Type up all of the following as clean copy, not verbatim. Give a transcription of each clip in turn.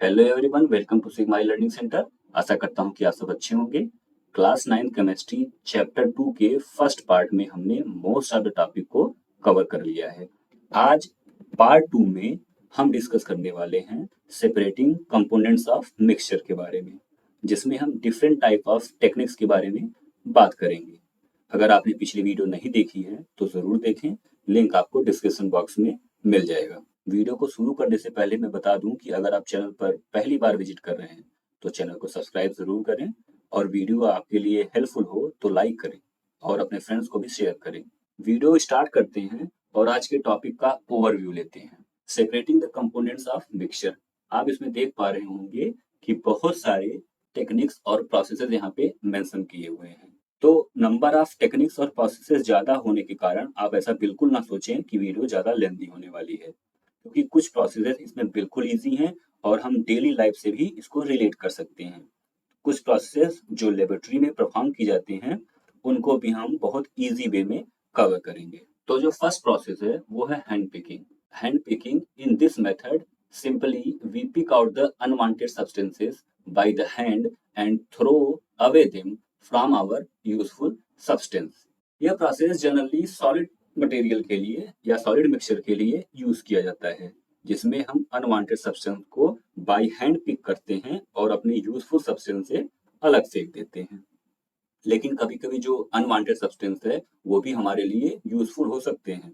Hello everyone, welcome to Sigma Learning Centre. आशा करता हूँ कि आप सब अच्छे होंगे। क्लास 9 केमिस्ट्री चैप्टर 2 के फर्स्ट पार्ट में हमने मोस्ट ऑफ द टॉपिक को कवर कर लिया है। आज पार्ट 2 में हम डिस्कस करने वाले हैं सेपरेटिंग कंपोनेंट्स ऑफ मिक्सचर के बारे में, जिसमें हम डिफरेंट टाइप ऑफ टेक्निक्स के बारे में बात करेंगे। अगर आपने पिछली वीडियो नहीं देखी है तो ज़रूर देखें, लिंक आपको डिस्क्रिप्शन बॉक्स में मिल जाएगा। वीडियो को शुरू करने से पहले मैं बता दूं कि अगर आप चैनल पर पहली बार विजिट कर रहे हैं तो चैनल को सब्सक्राइब ज़रूर करें, और वीडियो आपके लिए हेल्पफुल हो तो लाइक करें और अपने फ्रेंड्स को भी शेयर करें। वीडियो स्टार्ट करते हैं और आज के टॉपिक का ओवरव्यू लेते हैं। Separating the components of mixture. आप इसमें देख पा रहे होंगे कि बहुत सारे टेक्निक्स और प्रोसेसेस यहाँ पे मेंशन किए हुए हैं। तो नंबर ऑफ टेक्निक्स और प्रोसेसेस ज़्यादा होने के कारण आप ऐसा बिल्कुल ना सोचें कि वीडियो ज़्यादा लेंथी होने वाली है, क्योंकि कुछ प्रोसेसेस इसमें बिल्कुल ईजी हैं और हम डेली लाइफ से भी इसको रिलेट कर सकते हैं। कुछ प्रोसेसेस जो लेबोरेटरी में परफॉर्म की जाते हैं उनको भी हम बहुत ईजी वे में कवर करेंगे। तो जो फर्स्ट प्रोसेस है वो है hand picking. Hand picking in this method simply we pick out the unwanted substances by the hand and throw away them from our useful substance. यह प्रोसेस जनरली सॉलिड मटेरियल के लिए या solid mixture के लिए use किया जाता है, जिसमें हम अनवांटेड सब्सटेंस को बाय हैंड पिक करते हैं और अपने यूजफुल सब्सटेंस से अलग फेंक देते हैं। लेकिन कभी-कभी जो अनवांटेड सब्सटेंस है वो भी हमारे लिए यूजफुल हो सकते हैं।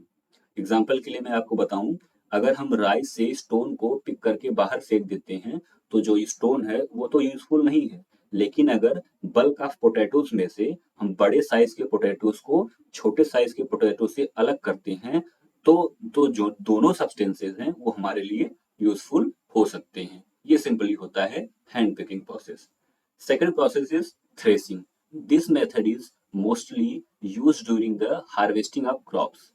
एग्जाम्पल के लिए मैं आपको बताऊं, अगर हम राइस से स्टोन को पिक करके बाहर फेंक देते हैं तो जो स्टोन है वो तो यूजफुल नहीं है। लेकिन अगर बल्क ऑफ पोटैटोज में से हम बड़े साइज के पोटैटोज को छोटे साइज के पोटैटो से अलग करते हैं तो जो दोनों सब्सटेंसेस हैं वो हमारे लिए यूजफुल हो सकते हैं। ये सिंपली होता है hand picking process. Second process is threshing. This method is mostly used during the harvesting of crops.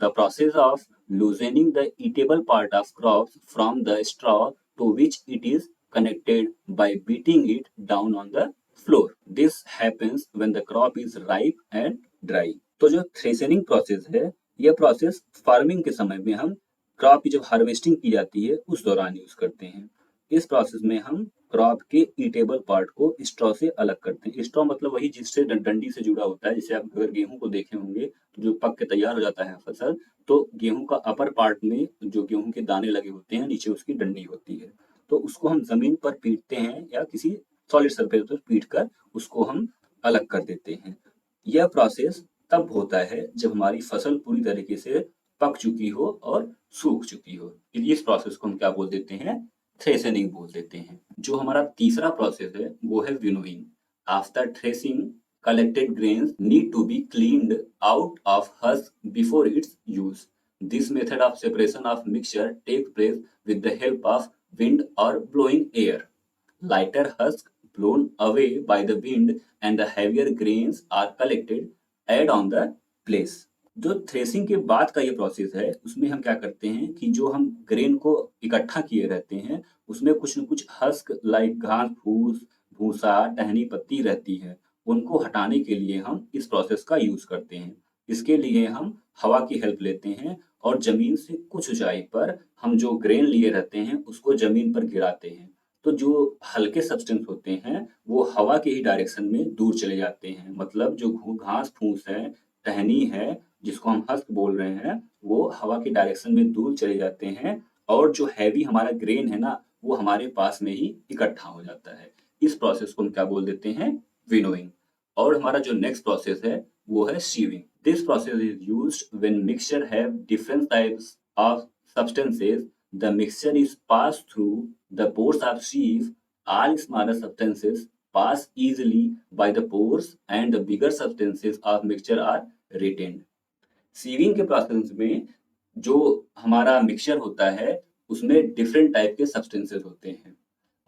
The process of loosening the eatable part of crops from the straw to which it is connected by beating it down on the floor. This happens when the crop is ripe and dry. तो जो थ्रेशनिंग process है, यह process farming के समय में हम crop की जब हार्वेस्टिंग की जाती है उस दौरान यूज करते हैं। इस प्रोसेस में हम क्रॉप के ईटेबल पार्ट को स्ट्रॉ से अलग करते हैं। स्ट्रॉ मतलब वही जिससे डंडी से जुड़ा होता है। जैसे आप अगर गेहूं को देखे होंगे तो जो पक के तैयार हो जाता है फसल, तो गेहूं का अपर पार्ट में जो गेहूं के दाने लगे होते हैं नीचे उसकी डंडी होती है, तो उसको हम जमीन पर पीटते हैं या किसी सॉलिड सरफेस पर पीट कर उसको हम अलग कर देते हैं। यह प्रोसेस तब होता है जब हमारी फसल पूरी तरीके से पक चुकी हो और सूख चुकी हो। इस प्रोसेस को हम क्या बोल देते हैं? थ्रेशनिंग बोल देते हैं। जो हमारा तीसरा प्रोसेस है वो है winnowing. After threshing, collected grains need to be cleaned out of husk before its use. This method of separation of mixture takes place with the help of wind or blowing air. Lighter husk blown away by the wind and the heavier grains are collected, add on the place. जो threshing के बाद का ये process है उसमें हम क्या करते हैं कि जो हम ग्रेन को इकट्ठा किए रहते हैं उसमें कुछ न कुछ हस्क लाइक घास फूस भूसा टहनी पत्ती रहती है, उनको हटाने के लिए हम इस प्रोसेस का यूज करते हैं। इसके लिए हम हवा की हेल्प लेते हैं और जमीन से कुछ ऊंचाई पर हम जो ग्रेन लिए रहते हैं उसको जमीन पर गिराते हैं। तो जो हल्के सब्सटेंस होते हैं वो हवा के ही डायरेक्शन में दूर चले जाते हैं। मतलब जो घास फूस है, टहनी है, जिसको हम हस्क बोल रहे हैं, वो हवा के डायरेक्शन में दूर चले जाते हैं और जो हैवी हमारा ग्रेन है ना वो हमारे पास में ही इकट्ठा हो जाता है। इस प्रोसेस को हम क्या बोल देते हैं? विनोइंग। और हमारा जो नेक्स्ट प्रोसेस है वो है sieving. This process is used when mixture have different types of substances. The mixture is pass through the pores of sieve. All smaller substances pass easily by the pores and the bigger substances of mixture are retained. Sieving के प्रोसेस में जो हमारा mixture होता है उसमें different type के substances होते हैं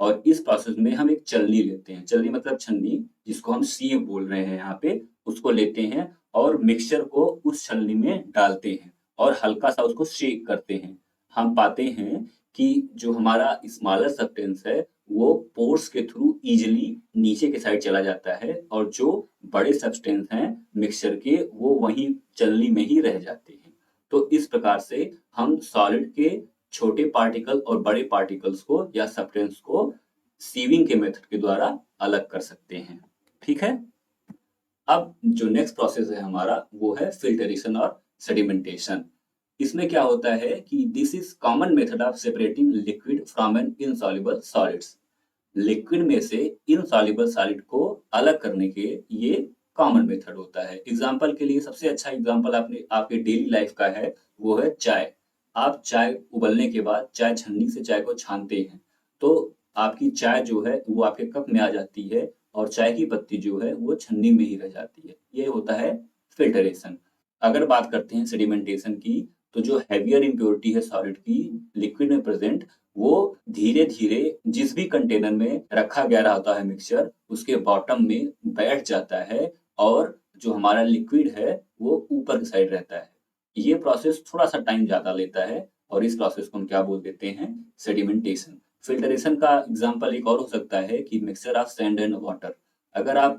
और इस प्रोसेस में हम एक छलनी लेते हैं। छलनी मतलब छन्नी, जिसको हम सीव बोल रहे हैं यहाँ पे, उसको लेते हैं और मिक्सचर को उस छलनी में डालते हैं और हल्का सा उसको शेक करते हैं। हम पाते हैं कि जो हमारा स्मॉलर सब्सटेंस है वो पोर्स के थ्रू इजीली नीचे के साइड चला जाता है और जो बड़े सब्सटेंस हैं मिक्सचर के वो वहीं छलनी में ही रह जाते हैं। तो इस प्रकार से हम सॉलिड के छोटे पार्टिकल और बड़े पार्टिकल्स को या सब्सटेंस को सीविंग के मेथड के द्वारा अलग कर सकते हैं। ठीक है। अब जो नेक्स्ट प्रोसेस है हमारा वो है फिल्टरेशन और सेडिमेंटेशन। इसमें क्या होता है कि this is common method of separating liquid from an insoluble solids. Liquid में से इनसॉल्युबल सॉलिड को अलग करने के ये कॉमन मेथड होता है। एग्जांपल के लिए सबसे अच्छा एग्जांपल आपने आपके डेली लाइफ का है वो है चाय। आप चाय उबलने के बाद चाय छन्नी से चाय को छानते हैं तो आपकी चाय जो है वो आपके कप में आ जाती है और चाय की पत्ती जो है वो छन्नी में ही रह जाती है। ये होता है फिल्टरेशन। अगर बात करते हैं सेडिमेंटेशन की तो जो हैवियर इम्प्योरिटी है सॉलिड की लिक्विड में प्रेजेंट वो धीरे धीरे जिस भी कंटेनर में रखा गया होता है मिक्सचर उसके बॉटम में बैठ जाता है और जो हमारा लिक्विड है वो ऊपर की साइड रहता है। ये प्रोसेस थोड़ा सा टाइम ज्यादा लेता है और इस प्रोसेस को हम क्या बोल देते हैं, सेडिमेंटेशन। फिल्टरेशन का एग्जांपल एक और हो सकता है कि mixture of sand and water. अगर आप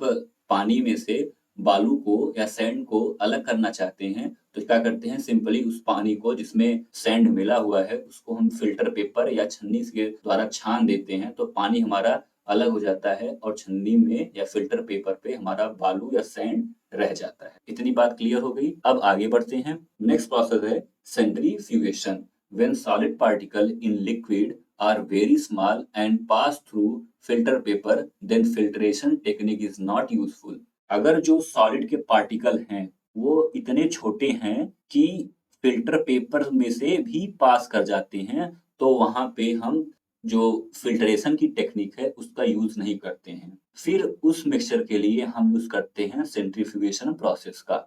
पानी में से बालू को या सैंड को अलग करना चाहते हैं तो क्या करते हैं, सिंपली उस पानी को जिसमें सैंड मिला हुआ है उसको हम फिल्टर पेपर या छन्नी के द्वारा छान देते हैं तो पानी हमारा अलग हो जाता है और छन्नी में या फिल्टर पेपर पे हमारा बालू या सैंड रह जाता है। इतनी बात क्लियर हो गई। अब आगे बढ़ते हैं। नेक्स्ट प्रोसेस है centrifugation. When solid particle in liquid are very small and pass through filter paper then filtration technique is not useful। अगर जो सॉलिड के पार्टिकल हैं वो इतने छोटे हैं कि फिल्टर पेपर में से भी पास कर जाते हैं तो वहां पे हम जो फिल्टरेशन की टेक्निक है उसका यूज नहीं करते हैं। फिर उस मिक्सचर के लिए हम यूज करते हैं सेंट्रीफ्यूगेशन प्रोसेस का।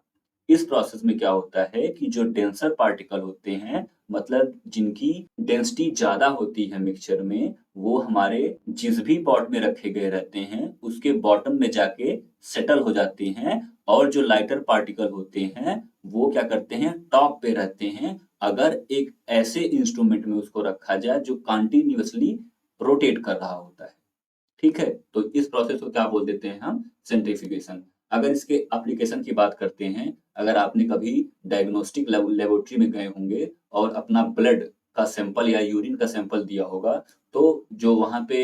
इस प्रोसेस में क्या होता है कि जो डेंसर पार्टिकल होते हैं मतलब जिनकी डेंसिटी ज्यादा होती है मिक्सचर में वो हमारे जिस भी पॉट में रखे गए रहते हैं उसके बॉटम में जाके सेटल हो जाते हैं और जो लाइटर पार्टिकल होते हैं वो क्या करते हैं, टॉप पे रहते हैं। अगर एक ऐसे इंस्ट्रूमेंट में उसको रखा जाए जो कंटिन्यूअसली रोटेट कर रहा होता है। ठीक है, तो इस प्रोसेस को क्या बोल देते हैं हम, सेंट्रीफ्यूगेशन। अगर इसके एप्लीकेशन की बात करते हैं, अगर आपने कभी डायग्नोस्टिक लेबोरेटरी में गए होंगे और अपना ब्लड का सैंपल या यूरिन का सैंपल दिया होगा तो जो वहां पे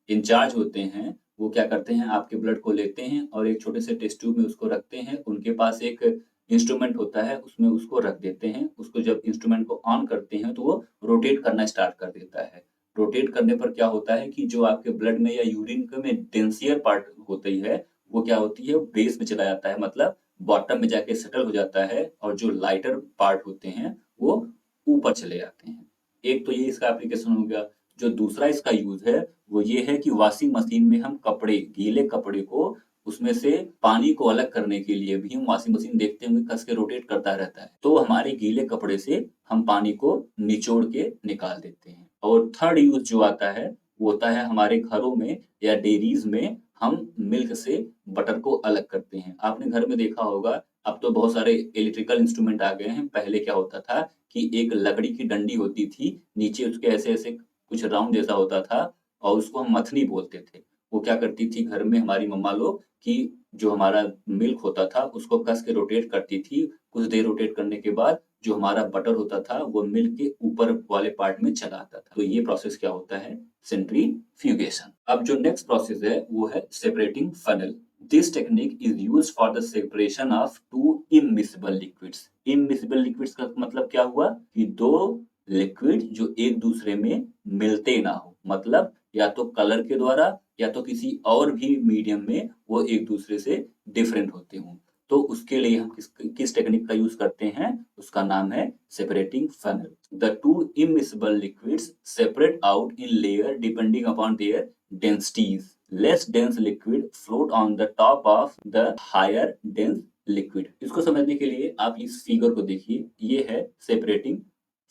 इंचार्ज होते हैं वो क्या करते हैं, आपके ब्लड को लेते हैं और एक छोटे से टेस्ट ट्यूब में उसको रखते हैं। उनके पास एक इंस्ट्रूमेंट होता है उसमें उसको रख देते हैं। उसको जब इंस्ट्रूमेंट को ऑन करते हैं तो वो रोटेट करना स्टार्ट कर देता है। रोटेट करने पर क्या होता है कि जो आपके ब्लड में या यूरिन में डेंसियर पार्ट होती है वो क्या होती है, बेस में चला जाता है, मतलब बॉटम में जाके सेटल हो जाता है और जो लाइटर पार्ट होते हैं वो ऊपर चले जाते हैं। एक तो ये इसका एप्लीकेशन हो गया। जो दूसरा इसका यूज है वो ये है कि वॉशिंग मशीन में हम कपड़े, गीले कपड़े को उसमें से पानी को अलग करने के लिए भी हम वॉशिंग मशीन देखते होंगे कस के रोटेट करता रहता है तो हमारे गीले कपड़े से हम पानी को निचोड़ के निकाल देते हैं। और थर्ड यूज जो आता है वो होता है हमारे घरों में या डेयरीज में हम मिल्क से बटर को अलग करते हैं। आपने घर में देखा होगा अब तो बहुत सारे इलेक्ट्रिकल इंस्ट्रूमेंट आ गए हैं। पहले क्या होता था कि एक लकड़ी की डंडी होती थी, नीचे उसके ऐसे ऐसे कुछ राउंड जैसा होता था और उसको हम मथनी बोलते थे। वो क्या करती थी घर में हमारी मम्मा लोग कि जो हमारा मिल्क होता था उसको कस के रोटेट करती थी। कुछ देर रोटेट करने के बाद जो हमारा बटर होता था वो मिल्क के ऊपर वाले पार्ट में चला आता था। तो ये प्रोसेस क्या होता है, सेंट्रीफ्यूगेशन। अब जो नेक्स्ट प्रोसेस है वो है separating funnel. This technique is used for the separation of to immiscible liquids. Immiscible liquids का मतलब क्या हुआ कि दो लिक्विड जो एक दूसरे में मिलते ना हो, मतलब या तो कलर के द्वारा या तो किसी और भी मीडियम में वो एक दूसरे से डिफरेंट होते हों। तो उसके लिए हम किस टेक्निक का यूज करते हैं, उसका नाम है separating funnel. The two immiscible liquids separate out in layer depending upon their densities. Less dense liquid float on the top of the higher dense liquid. इसको समझने के लिए आप इस फिगर को देखिए, ये है सेपरेटिंग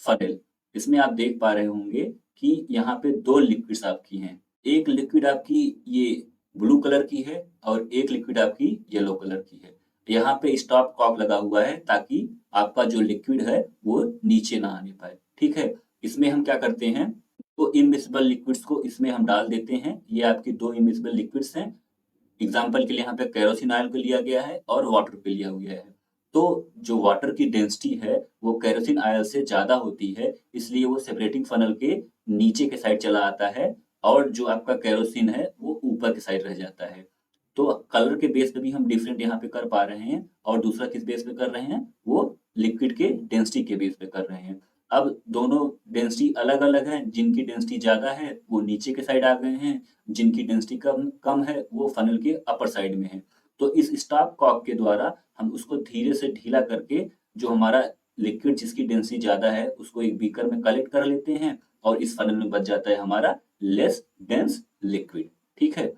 फनल। इसमें आप देख पा रहे होंगे कि यहाँ पे दो लिक्विड्स आपकी हैं। एक लिक्विड आपकी ये ब्लू कलर की है और एक लिक्विड आपकी येलो कलर की है। यहाँ पे स्टॉप कॉक लगा हुआ है ताकि आपका जो लिक्विड है वो नीचे ना आने पाए। ठीक है, इसमें हम क्या करते हैं, तो इमिसिबल लिक्विड्स को इसमें हम डाल देते हैं। ये आपकी दो इमिसिबल लिक्विड्स हैं। एग्जाम्पल के लिए यहाँ पे केरोसिन ऑयल को लिया गया है और वाटर को लिया गया है। तो जो वाटर की डेंसिटी है वो केरोसिन ऑयल से ज़्यादा होती है, इसलिए वो सेपरेटिंग फनल के नीचे के साइड चला आता है और जो आपका केरोसिन है वो ऊपर की साइड रह जाता है। तो कलर के बेस पे भी हम डिफरेंट यहाँ पे कर पा रहे हैं और दूसरा किस बेस पे कर रहे हैं, वो लिक्विड के डेंसिटी के बेस पे कर रहे हैं। अब दोनों डेंसिटी अलग-अलग हैं, जिनकी डेंसिटी ज़्यादा है वो नीचे के साइड आ गए हैं, जिनकी डेंसिटी कम कम है वो फनल के अपर साइड में है। तो इस स्टॉप कॉक के द्वारा हम उसको धीरे से ढीला करके जो हमारा लिक्विड जिसकी डेंसिटी ज़्यादा है उसको एक बीकर में कलेक्ट कर लेते हैं और इस फनल में बच जाता है हमारा लेस डेंस लिक्विड। ठीक है?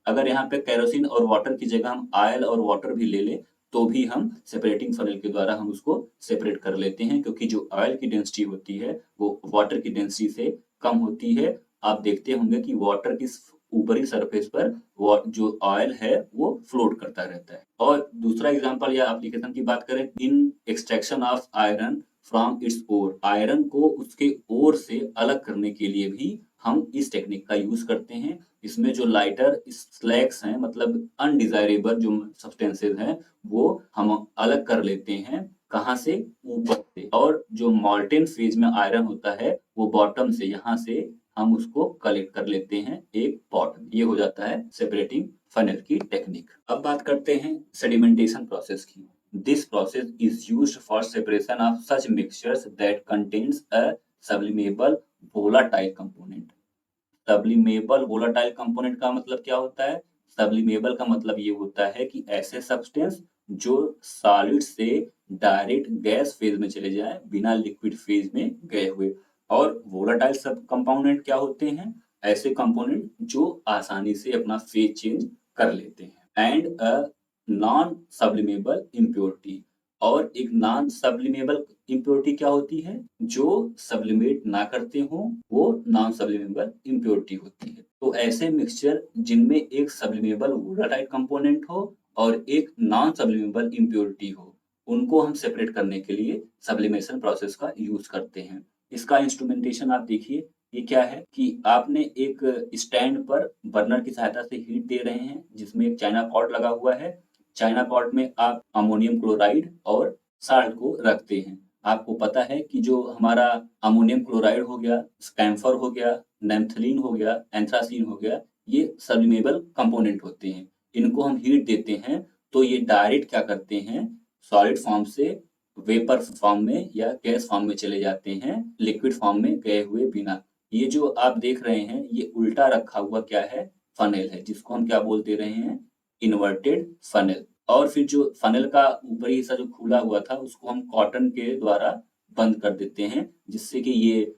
अगर यहाँ पे केरोसिन और वाटर की जगह हम ऑयल और वाटर भी ले लें, तो भी हम सेपरेटिंग फनल के द्वारा हम उसको सेपरेट कर लेते हैं, क्योंकि जो ऑयल की डेंसिटी होती है वो वाटर की डेंसिटी से कम होती है। आप देखते होंगे कि वाटर की ऊपरी सरफेस पर वो जो ऑयल है वो फ्लोट करता रहता है। और दूसरा एग्जांपल या एप्लीकेशन की बात करें, in extraction of iron from its ore, iron को उसके ओर से अलग करने के लिए भी हम इस टेक्निक का यूज करते हैं। इसमें जो लाइटर स्लैग्स हैं, मतलब अनडिजायरेबल जो सब्सटेंसेस हैं, वो हम अलग कर लेते हैं। कहाँ से? ऊपर से। और जो मॉल्टेन फेज में आयरन होता है वो बॉटम से, यहाँ से हम उसको कलेक्ट कर लेते हैं एक पॉट में। ये हो जाता है सेपरेटिंग फनल की टेक्निक। अब बात करते हैं सेडिमेंटेशन प्रोसेस की। This process is used for separation of such mixtures that contains a sublimable volatile component. Sublimable volatile component का मतलब क्या होता है? सब्लिमेबल का मतलब ये होता है कि ऐसे सब्सटेंस जो सॉलिड से डायरेक्ट गैस फेज में चले जाए बिना लिक्विड फेज में गए हुए। और वोलाटाइल सब कंपाउंडेंट क्या होते हैं? ऐसे कंपोनेंट जो आसानी से अपना फेज चेंज कर लेते हैं। And a non sublimable impurity, और एक नॉन सब्लिमेबल इम्प्योरिटी क्या होती है? जो सब्लिमेट ना करते हो वो नॉन सब्लिमेबल इम्प्योरिटी होती है। तो ऐसे मिक्सचर जिनमें एक सब्लिमेबल वोलाटाइल कंपोनेंट हो और एक नॉन सब्लिमेबल इम्प्योरिटी हो, उनको हम सेपरेट करने के लिए सब्लिमेशन प्रोसेस का यूज करते हैं। इसका इंस्ट्रूमेंटेशन आप देखिए, ये क्या है कि आपने एक स्टैंड पर बर्नर की सहायता से हीट दे रहे हैं जिसमें एक चाइना पॉट लगा हुआ है। चाइना पॉट में आप अमोनियम क्लोराइड और साल्ट को रखते हैं। आपको पता है कि जो हमारा अमोनियम क्लोराइड हो गया, कैम्फर हो गया, नैप्थलीन हो गया, एंथ्रासीन हो गया, ये सब्लिमेबल कंपोनेंट होते हैं। इनको हम हीट देते हैं तो ये डायरेक्ट क्या करते हैं, सॉलिड फॉर्म से वेपर फॉर्म में या गैस फॉर्म में चले जाते हैं, लिक्विड फॉर्म में गए हुए बिना। ये जो आप देख रहे हैं ये उल्टा रखा हुआ क्या है? फनेल है, जिसको हम क्या बोलते रहे हैं? Inverted funnel. और फिर जो फनेल का ऊपरी हिस्सा जो खुला हुआ था उसको हम कॉटन के द्वारा बंद कर देते हैं, जिससे कि ये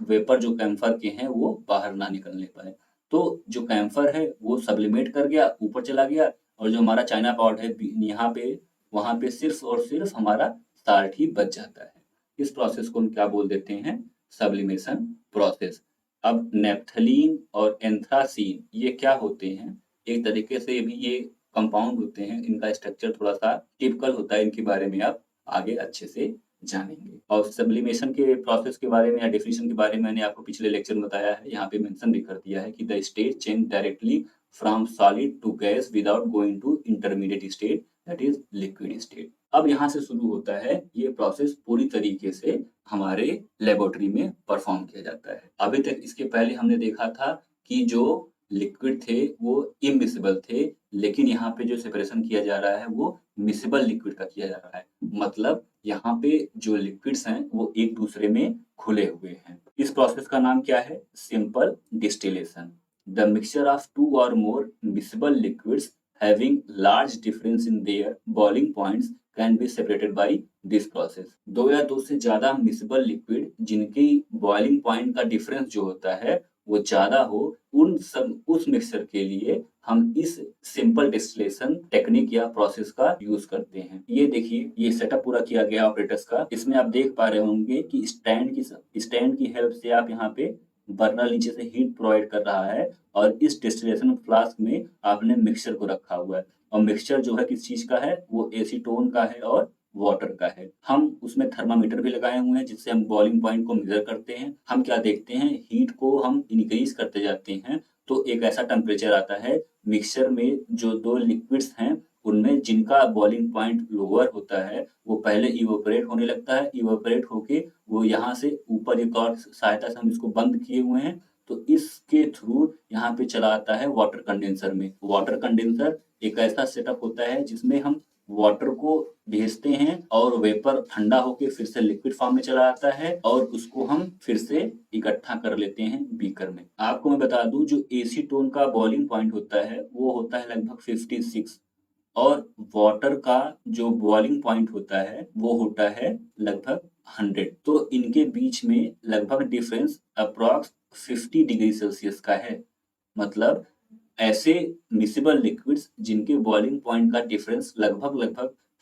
वेपर जो कैम्फर के हैं वो बाहर ना निकलने पाए। तो जो कैम्फर है वो सब्लिमेट कर गया, ऊपर चला गया, और जो हमारा चाइना पॉट है यहाँ पे, वहां पे सिर्फ और सिर्फ हमारा साल्ट ही बच जाता है। इस प्रोसेस को हम क्या बोल देते हैं? Sublimation process. अब नेप्थलीन और एंथ्रासीन ये क्या होते हैं? एक तरीके से भी ये कंपाउंड होते हैं, इनका स्ट्रक्चर थोड़ा-सा टिपिकल होता है, इनके बारे में आप आगे अच्छे से जानेंगे। और सब्लिमेशन के प्रोसेस के बारे में या डेफिनिशन के बारे में मैंने आपको पिछले लेक्चर में बताया है, यहाँ पे मेंशन भी कर दिया है कि the state change directly from solid to gas without going to intermediate state, that is liquid state. अब यहाँ से शुरू होता है ये प्रोसेस पूरी तरीके से हमारे लेबोरेटरी में परफॉर्म किया जाता है। अभी तक इसके पहले हमने देखा था कि जो लिक्विड थे वो इमिसिबल थे, लेकिन यहाँ पे जो सेपरेशन किया जा रहा है वो मिसिबल लिक्विड का किया जा रहा है। मतलब यहाँ पे जो लिक्विड्स हैं वो एक दूसरे में घुले हुए हैं। इस प्रोसेस का नाम क्या है? Simple distillation. The mixture of two or more miscible liquids having large difference in their boiling points can be separated by this process. दो या दो से ज्यादा मिसिबल लिक्विड जिनकी बॉइलिंग पॉइंट का डिफरेंस जो होता है वो ज्यादा हो, उस मिक्सचर के लिए हम इस सिंपल डिस्टिलेशन टेक्निक या प्रोसेस का यूज करते हैं। ये देखिए, ये सेटअप पूरा किया गया ऑपरेटर्स का। इसमें आप देख पा रहे होंगे कि स्टैंड की हेल्प से आप यहाँ पे बर्नर नीचे से हीट प्रोवाइड कर रहा है और इस डिस्टिलेशन फ्लास्क में आपने मिक्सचर को रखा हुआ है। और मिक्सचर जो है किस चीज का है? वो एसीटोन का है और वाटर का है। हम उसमें थर्मामीटर भी लगाए हुए हैं जिससे हम बॉइलिंग पॉइंट को मेजर करते हैं। हम क्या देखते हैं, हीट को हम इंक्रीज करते जाते हैं तो एक ऐसा टेम्परेचर आता है मिक्सचर में जो दो लिक्विड्स हैं उनमें जिनका बॉइलिंग पॉइंट लोअर होता है वो पहले इवोपरेट होने लगता है। इवोपरेट होके वो यहाँ से ऊपर एक और सहायता से हम इसको बंद किए हुए हैं, तो इसके थ्रू यहाँ पे चला आता है वाटर कंडेंसर में। वाटर कंडेंसर एक ऐसा सेटअप होता है जिसमें हम वाटर को भेजते हैं और वेपर ठंडा होके फिर से लिक्विड फॉर्म में चला आता है और उसको हम फिर से इकट्ठा कर लेते हैं बीकर में। आपको मैं बता दूं, जो एसीटोन का बॉइलिंग पॉइंट होता है वो होता है लगभग 56 और वाटर का जो बॉइलिंग पॉइंट होता है वो होता है लगभग 100। तो इनके बीच में लगभग डिफरेंस अप्रॉक्स 50 डिग्री सेल्सियस का है। मतलब ऐसे मिसिबल लिक्विड्स जिनके बॉइलिंग पॉइंट का डिफरेंस लगभग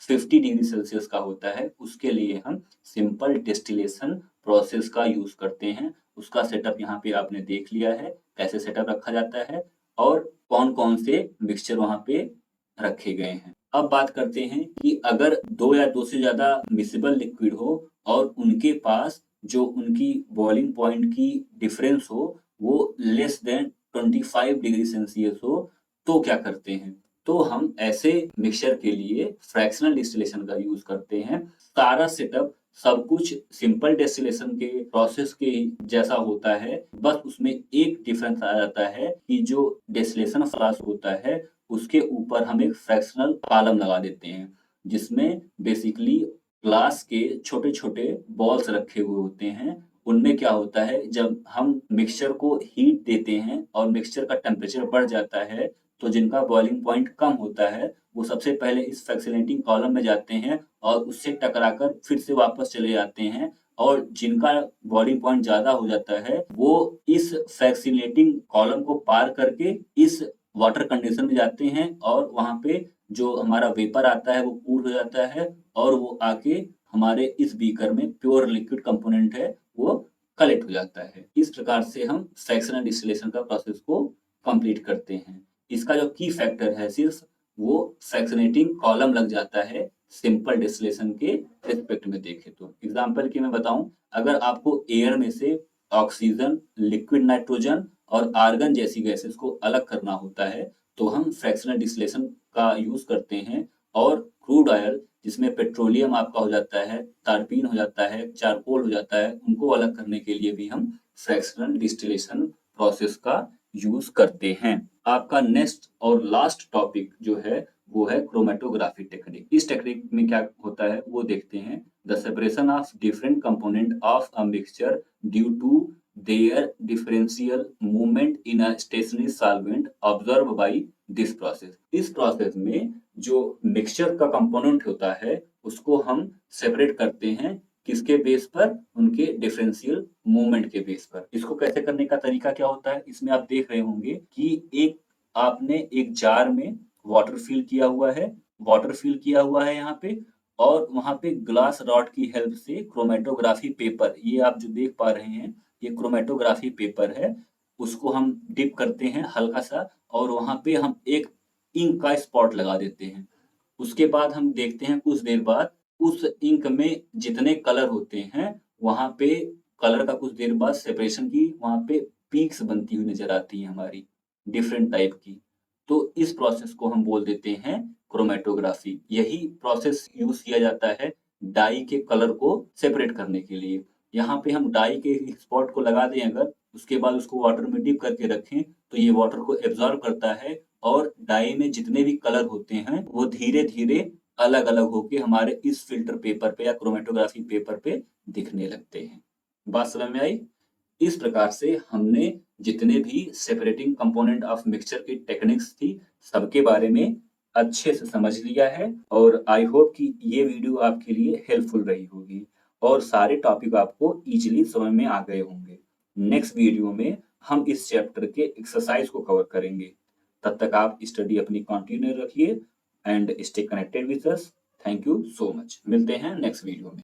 50 डिग्री सेल्सियस का होता है, उसके लिए हम सिंपल डिस्टिलेशन प्रोसेस का यूज करते हैं। उसका सेटअप यहाँ पे आपने देख लिया है, कैसे सेटअप रखा जाता है और कौन कौन से मिक्सचर वहाँ पे रखे गए हैं। अब बात करते हैं कि अगर 2 या 2 से ज्यादा मिसिबल लिक्विड हो और उनके पास जो उनकी बॉइलिंग पॉइंट की डिफरेंस हो वो लेस देन 25 डिग्री सेल्सियस हो, तो क्या करते हैं? तो हम ऐसे मिक्सचर के लिए फ्रैक्शनल डिस्टिलेशन का यूज करते हैं। सारा सेटअप सब कुछ सिंपल डिस्टिलेशन के प्रोसेस के जैसा होता है, बस उसमें एक डिफरेंस आ जाता है कि जो डिस्टिलेशन फ्लास्क होता है उसके ऊपर हम एक फ्रैक्शनल कॉलम लगा देते हैं, जिसमें बेसिकली ग्लास के छोटे-छोटे बॉल्स रखे हुए होते हैं। उनमें क्या होता है, जब हम मिक्सचर को हीट देते हैं और मिक्सचर का टेम्परेचर बढ़ जाता है, तो जिनका बॉइलिंग पॉइंट कम होता है, वो सबसे पहले इस फ्रैक्शनेटिंग कॉलम में जाते हैं और उससे टकराकर फिर से वापस चले जाते हैं और जिनका बॉइलिंग पॉइंट ज़्यादा हो जाता है, वो इस फ्रैक्शनेटिंग कॉलम को पार करके इस वाटर कंडीशन में जाते हैं और वहाँ पे जो हमारा वेपर आता है वो कूल हो जाता है और वो आके हमारे इस बीकर में प्योर लिक्विड कंपोनेंट है वो कलेक्ट हो जाता है। इस प्रकार से हम फ्रैक्शनल डिस्टिलेशन का प्रोसेस को कंप्लीट करते हैं। इसका जो की फैक्टर है सिर्फ वो फ्रैक्शनेटिंग कॉलम लग जाता है सिंपल डिस्टिलेशन के रिस्पेक्ट में देखें तो। एग्जांपल की मैं बताऊं, अगर आपको एयर में से ऑक्सीजन, लिक्विड नाइट्रोजन और आर्गन जैसी गैसेस को अलग करना होता है, तो हम फ्रैक्शनल डिस्टिलेशन का यूज करते हैं और क्रूड ऑयल जिसमें पेट्रोलियम आपका हो जाता है, तारपीन हो जाता है, चारकोल हो जाता है, उनको अलग करने के लिए भी हम फ्रैक्शनल डिस्टिलेशन प्रोसेस का यूज करते हैं। आपका नेक्स्ट और लास्ट टॉपिक जो है वो है क्रोमेटोग्राफी टेक्निक। इस टेक्निक में क्या होता है वो देखते हैं। The separation of different component of a mixture due to their differential movement in a stationary solvent observed by this process। इस प्रोसेस में जो मिक्सचर का कंपोनेंट होता है उसको हम सेपरेट करते हैं, किसके बेस पर? उनके डिफरेंशियल मूवमेंट के बेस पर। इसको कैसे करने का तरीका क्या होता है, इसमें आप देख रहे होंगे कि आपने एक जार में वाटर फिल किया हुआ है, यहाँ पे, और वहां पे ग्लास रॉड की हेल्प से क्रोमेटोग्राफी पेपर, ये आप जो देख पा रहे हैं ये क्रोमेटोग्राफी पेपर है, उसको हम डिप करते हैं हल्का सा और वहां पे हम एक इंक का स्पॉट लगा देते हैं। उसके बाद हम देखते हैं कुछ देर बाद उस इंक में जितने कलर होते हैं वहां पे कलर का कुछ देर बाद सेपरेशन की वहां पे पीक्स बनती हुई नजर आती है हमारी, डिफरेंट टाइप की। तो इस प्रोसेस को हम बोल देते हैं क्रोमेटोग्राफी। यही प्रोसेस यूज किया जाता है डाई के कलर को सेपरेट करने के लिए। यहाँ पे हम डाई के स्पॉट को लगा दें अगर, उसके बाद उसको वाटर में डिप करके रखें तो ये वाटर को एब्जॉर्ब करता है और डाई में जितने भी कलर होते हैं वो धीरे धीरे अलग अलग होके हमारे इस फिल्टर पेपर पे या क्रोमेटोग्राफी पेपर पे दिखने लगते हैं। बात समझ में आई? इस प्रकार से हमने जितने भी सेपरेटिंग कंपोनेंट ऑफ मिक्सचर की टेक्निक्स थी सबके बारे में अच्छे से समझ लिया है और आई होप कि ये वीडियो आपके लिए हेल्पफुल रही होगी और सारे टॉपिक आपको इजीली समझ में आ गए होंगे। नेक्स्ट वीडियो में हम इस चैप्टर के एक्सरसाइज को कवर करेंगे। तब तक आप स्टडी अपनी कंटिन्यू रखिए and stay connected with us. Thank you so much. मिलते हैं नेक्स्ट वीडियो में।